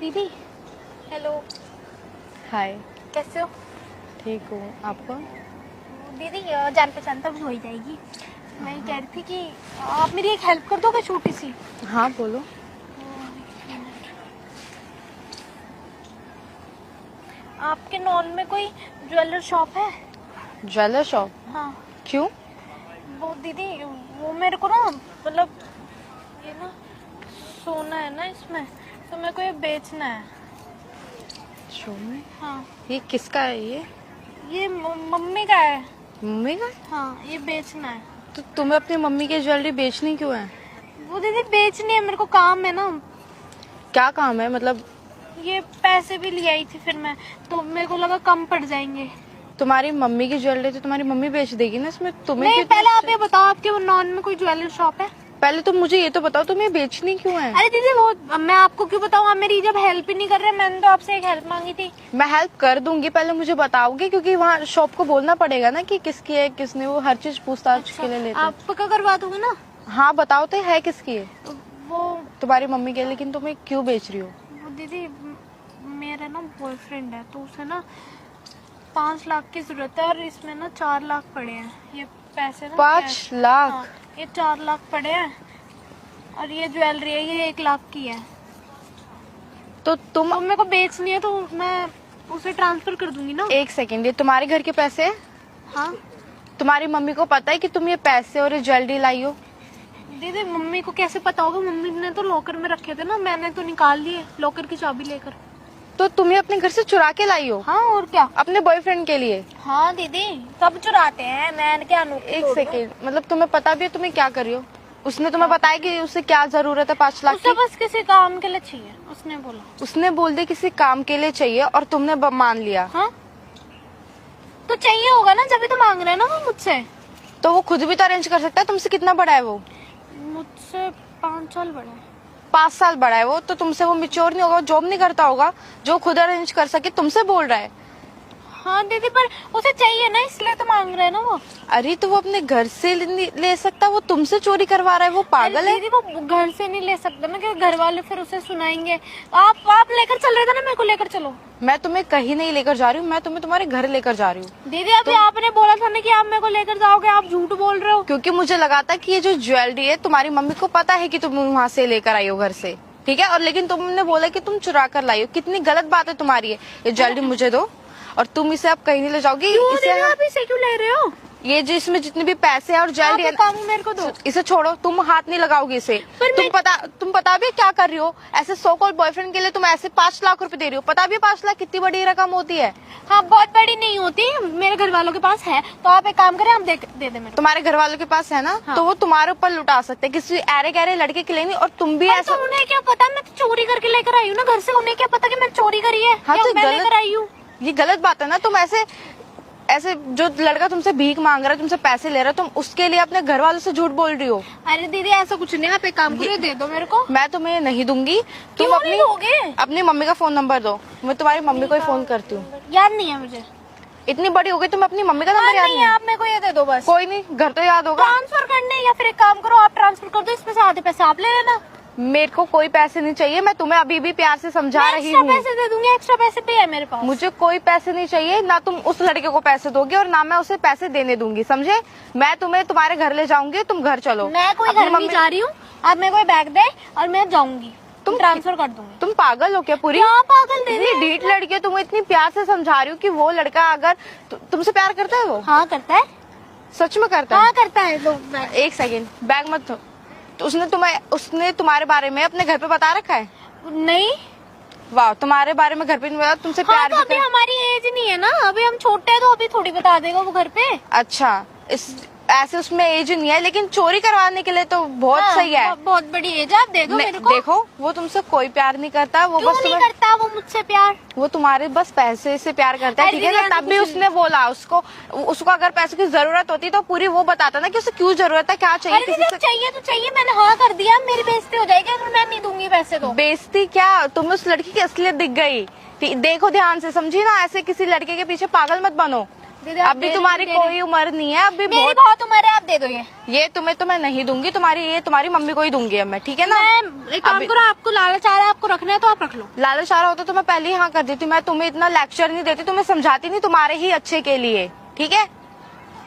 दीदी हेलो। हाय। कैसे हो? ठीक हूँ, आप कौन? दीदी जान पहचान तो हो ही जाएगी। मैं ये कह रही थी कि आप मेरी एक हेल्प कर दोगे छोटी सी? हाँ बोलो। आपके नॉन में कोई ज्वेलर शॉप है? Jeweller shop? हाँ। क्यों? वो दीदी वो मेरे को ना मतलब ये ना सोना है ना इसमें, तो मेरे को ये बेचना है। सोना? हाँ। ये किसका है ये मम्मी का है। मम्मी का? हाँ, ये बेचना है। तो तुम्हें अपनी मम्मी की ज्वेलरी बेचनी क्यों है? वो दीदी बेचनी है, मेरे को काम है ना। क्या काम है मतलब? ये पैसे भी ले आई थी फिर मैं, तो मेरे को लगा कम पड़ जाएंगे। तुम्हारी मम्मी की ज्वेलरी तो तुम्हारी मम्मी बेच देगी ना, इसमें तुम्हें नहीं, क्यों? पहले आप ये बताओ आपके नॉन में कोई ज्वेलर शॉप है? पहले तुम मुझे ये तो बताओ तुम्हें बेचनी क्यों है? अरे दीदी वो मैं आपको क्यों बताऊँ, आप मेरी जब हेल्प ही नहीं कर रहे। मैंने तो आपसे एक हेल्प मांगी थी। मैं हेल्प कर दूंगी, पहले मुझे बताओगे, क्योंकि वहाँ शॉप को बोलना पड़ेगा ना कि किसकी है किसने, वो हर चीज पूछताछ के लिए लेते हैं। आप पक्का करवा दोगे ना? हाँ बताओ तो है किसकी है? तो वो तुम्हारी मम्मी के, लेकिन तुम्हें क्यों बेच रही हो? वो दीदी मेरा ना बॉयफ्रेंड है, तो उसे ना 5 लाख की जरूरत है, और इसमें ना 4 लाख पड़े हैं। ये पैसे ना 5 लाख? हाँ, ये 4 लाख पड़े हैं, और ये ज्वेलरी है, ये 1 लाख की है। तो तुम तो मेरे को बेचनी है, तो मैं उसे ट्रांसफर कर दूंगी ना। एक सेकेंड, ये तुम्हारे घर के पैसे हैं? हाँ तुम्हारी मम्मी को पता है कि तुम ये पैसे और ये ज्वेलरी लाई हो? दीदी मम्मी को कैसे पता होगा? मम्मी ने तो लॉकर में रखे थे ना, मैंने तो निकाल लिए लॉकर की चाबी लेकर। तो तुम्हें अपने घर से चुरा के लाई हो? हाँ और क्या। अपने बॉयफ्रेंड के लिए? हाँ दीदी सब चुराते हैं, मैं क्या एक सेकेंड, मतलब तुम्हें पता भी है तुम्हें क्या कर रही हो? उसने तुम्हें बताया कि उसे क्या जरूरत है 5 लाख उसे की? बस किसी काम के लिए चाहिए, उसने बोला। उसने बोल दिया किसी काम के लिए चाहिए और तुमने मान लिया? हाँ तो चाहिए होगा ना, जब भी तो मांग रहे हैं ना वो मुझसे। तो वो खुद भी तो अरेंज कर सकता है। तुमसे कितना बड़ा है वो? मुझसे 5 साल बड़ा है। 5 साल बड़ा है वो, तो तुमसे वो मिच्योर नहीं होगा, जॉब नहीं करता होगा जो खुद अरेंज कर सके, तुमसे बोल रहा है। हाँ दीदी पर उसे चाहिए ना, इसलिए तो मांग रहे हैं ना वो। अरे तो वो अपने घर से ले सकता, वो तुमसे चोरी करवा रहा है, वो पागल है। दीदी वो घर से नहीं ले सकता ना, क्योंकि घर वाले फिर उसे सुनाएंगे। आप लेकर चल रहे थे ना, मेरे को लेकर चलो। मैं तुम्हें कहीं नहीं लेकर जा रही हूँ, मैं तुम्हें तुम्हारे घर लेकर जा रही हूँ। दीदी अभी आपने बोला था ना कि आप मेरे को लेकर जाओगे, आप झूठ बोल रहे हो। क्योंकि मुझे लगा था कि ये जो ज्वेलरी है तुम्हारी मम्मी को पता है कि तुम वहाँ से लेकर आई हो घर से, ठीक है, और लेकिन तुमने बोला कि तुम चुरा कर लाई हो। कितनी गलत बात है तुम्हारी। ये ज्वेलरी मुझे दो, और तुम इसे अब कहीं नहीं ले जाओगी। इसे क्यों ले रहे हो? ये जो इसमें जितने भी पैसे हैं और ज्वेलरी है, काम मेरे को दो। इसे छोड़ो, तुम हाथ नहीं लगाओगे इसे। तुम पता भी क्या कर रही हो? ऐसे सो कॉल्ड बॉयफ्रेंड के लिए तुम ऐसे 5 लाख रुपए दे रही हो। पता भी 5 लाख कितनी बड़ी रकम होती है? हाँ बहुत बड़ी नहीं होती, मेरे घर वालों के पास है। तो आप एक काम करें, आप दे दे मेरे को। तुम्हारे घर वालों के पास है ना? हाँ। तो वो तुम्हारे ऊपर लुटा सकते हैं किसी अरे गहरे लड़के के लिए नहीं। और तुम भी ऐसा, तो उन्हें क्या पता, मैं तो चोरी करके लेकर आई हूँ ना घर से। उन्हें क्या पता कि मैं चोरी करी है? हाँ, तो मैं लेकर आई हूँ। ये गलत बात है ना। तुम ऐसे जो लड़का तुमसे भीख मांग रहा है, तुमसे पैसे ले रहा है, तुम उसके लिए अपने घर वालों से झूठ बोल रही हो। अरे दीदी ऐसा कुछ नहीं, आप एक काम करो, दे दो मेरे को। मैं तुम्हें नहीं दूंगी। तुम क्यों नहीं दोगे? अपनी मम्मी का फोन नंबर दो, मैं तुम्हारी मम्मी को ही फोन करती हूँ। याद नहीं है मुझे। इतनी बड़ी हो गई तुम अपनी मम्मी का नंबर याद नहीं है, आप मेरे को ये दे दो बस। कोई नहीं, घर तो याद होगा। ट्रांसफर करने, या फिर एक काम करो आप ट्रांसफर कर दो, इसमें से आधे पैसे आप ले लेना। मेरे को कोई पैसे नहीं चाहिए, मैं तुम्हें अभी भी प्यार से समझा रही हूँ। पैसे दे दूंगी, एक्स्ट्रा पैसे भी है मेरे पास। मुझे कोई पैसे नहीं चाहिए, ना तुम उस लड़के को पैसे दोगे और ना मैं उसे पैसे देने दूंगी, समझे? मैं तुम्हें तुम्हारे घर ले जाऊंगी, तुम घर चलो। मैं कोई घर नहीं जा रही हूँ, आप मेरे को बैग दे और मैं जाऊंगी। तुम ट्रांसफर कर दूंगी। तुम पागल हो क्या पूरी? क्या पागल? इतनी ढीठ लड़की है, तुम्हें इतनी प्यार से समझा रही हूँ कि वो लड़का अगर तुमसे प्यार करता है, वो हाँ करता है। सच में करता है? हाँ करता है। तो एक सेकेंड, बैग मत दो। तो उसने तुम्हारे बारे में अपने घर पे बता रखा है? नहीं। वाह, तुम्हारे बारे में घर पे नहीं बता, तुमसे प्यार तो भी अभी हमारी एज नहीं है ना, अभी हम छोटे हैं, तो अभी थोड़ी बता देगा वो घर पे। अच्छा, ऐसे उसमें एज नहीं है, लेकिन चोरी करवाने के लिए तो बहुत सही है। बहुत बड़ी एज है, आप दे दो मेरे को। देखो, वो तुमसे कोई प्यार नहीं करता, वो क्यों बस नहीं करता वो मुझसे प्यार? वो तुम्हारे बस पैसे से प्यार करता है, ठीक है ना? तब भी उसने बोला, उसको अगर पैसों की जरूरत होती तो पूरी वो बताता ना कि उसे क्यों जरूरत है, क्या चाहिए किसी से। चाहिए तो चाहिए, मैंने हाँ कर दिया, मेरी बेइज्जती हो जाएगी अगर मैं नहीं दूंगी पैसे। तो बेइज्जती क्या? तुम्हें उस लड़की की असलियत दिख गई। देखो ध्यान से, समझी ना? ऐसे किसी लड़के के पीछे पागल मत बनो। दे दे, आप अभी दे तुम्हारी दे रहे। कोई उम्र नहीं है, अभी मेरी बहुत। बहुत उम्र है, आप दे दो ये तुम्हें तो मैं नहीं दूंगी, ये तुम्हारी मम्मी को ही दूंगी अब मैं, ठीक है ना। मैं एक काम अभी- करो, आपको लालच आ रहा है, आपको रखना है तो आप रख लो। लालच आ रहा होता तो मैं पहले ही हाँ कर देती। मैं तुम्हें इतना लेक्चर नहीं देती, तुम्हें समझाती नहीं, तुम्हारे ही अच्छे के लिए, ठीक है।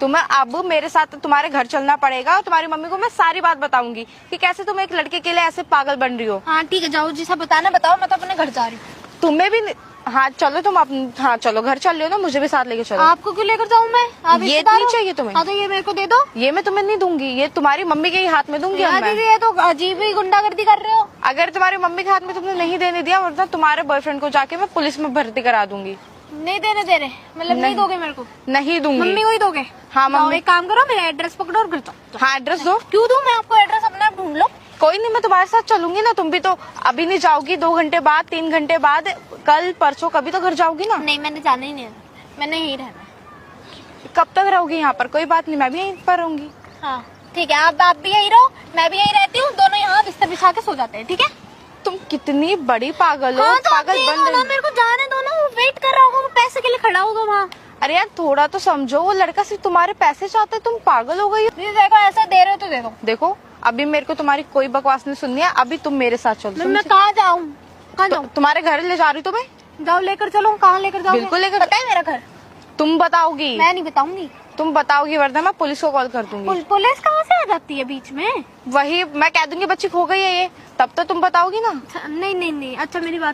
तुम्हें अब मेरे साथ तुम्हारे घर चलना पड़ेगा और तुम्हारी मम्मी को मैं सारी बात बताऊंगी कि कैसे तुम एक लड़के के लिए ऐसे पागल बन रही हो। हाँ ठीक है, जाओ जैसा बताना बताओ, मैं तो अपने घर जा रही हूँ। तुम्हें भी हाँ चलो, तुम हाँ चलो घर चल रही हो ना, मुझे भी साथ लेके चलो। आपको क्यों लेकर जाऊँ मैं? आप ये रिश्तेदार नहीं हो? चाहिए तुम्हें? हाँ तो ये मेरे को दे दो। ये मैं तुम्हें नहीं दूंगी, ये तुम्हारी मम्मी के ही हाथ में दूंगी अब यार मैं। दीदी, ये तो अजीब ही गुंडागर्दी कर रहे हो। अगर तुम्हारी मम्मी के हाथ में तुमने नहीं देने दिया, वरना तुम्हारे बॉयफ्रेंड को जाके मैं पुलिस में भर्ती करा दूंगी। नहीं देने दे रहे, मतलब नहीं दोगे मेरे को? नहीं दूंगी। मम्मी को ही दोगे? हाँ, जाओ, मम्मी। एक काम करो, मेरा एड्रेस पकड़ो और घर जाओ। हाँ एड्रेस दो। क्यों दूं मैं आपको एड्रेस? अपने आप ढूंढ लो। कोई नहीं, मैं तुम्हारे साथ चलूंगी ना। तुम भी तो अभी नहीं जाओगी, 2 घंटे बाद, 3 घंटे बाद, कल परसों कभी तो घर जाओगी ना। नहीं, मैंने जाना ही नहीं है, मैंने यहीं रहना। कब तक रहोगी यहाँ पर? कोई बात नहीं, मैं भी यहीं पर रहूंगी। हाँ ठीक है, आप भी यहीं रहो, मैं भी यहीं रहती हूँ, दोनों यहाँ बिस्तर बिछा के सो जाते हैं, ठीक है? तुम कितनी बड़ी पागल हो। हाँ तो आप पागल दे बन दो ना, रही। मेरे को जाने दो ना, वो वेट कर रहा होगा, वो पैसे के लिए खड़ा होगा वहाँ। अरे यार थोड़ा तो समझो, वो लड़का सिर्फ तुम्हारे पैसे चाहता है, तुम पागल हो गई हो। दीदी देखो, ऐसा दे रहे हो तो दे दो। देखो अभी मेरे को तुम्हारी कोई बकवास नहीं सुननी है, अभी तुम मेरे साथ चलो। मैं कहाँ जाऊँ? कहाँ जाऊँ? तुम्हारे घर ले जा रही हूँ तुम्हें। जाओ लेकर चलो, कहाँ लेकर जाओ? बिल्कुल लेकर- पता है मेरा घर? तुम बताओगी। मैं नहीं बताऊंगी। तुम बताओगी वरना मैं पुलिस को कॉल कर दूंगी। पुलिस कहाँ से आ जाती है बीच में? वही मैं कह दूंगी बच्ची खो गई है ये, तब तो तुम बताओगी ना। नहीं नहीं नहीं, अच्छा मेरी बात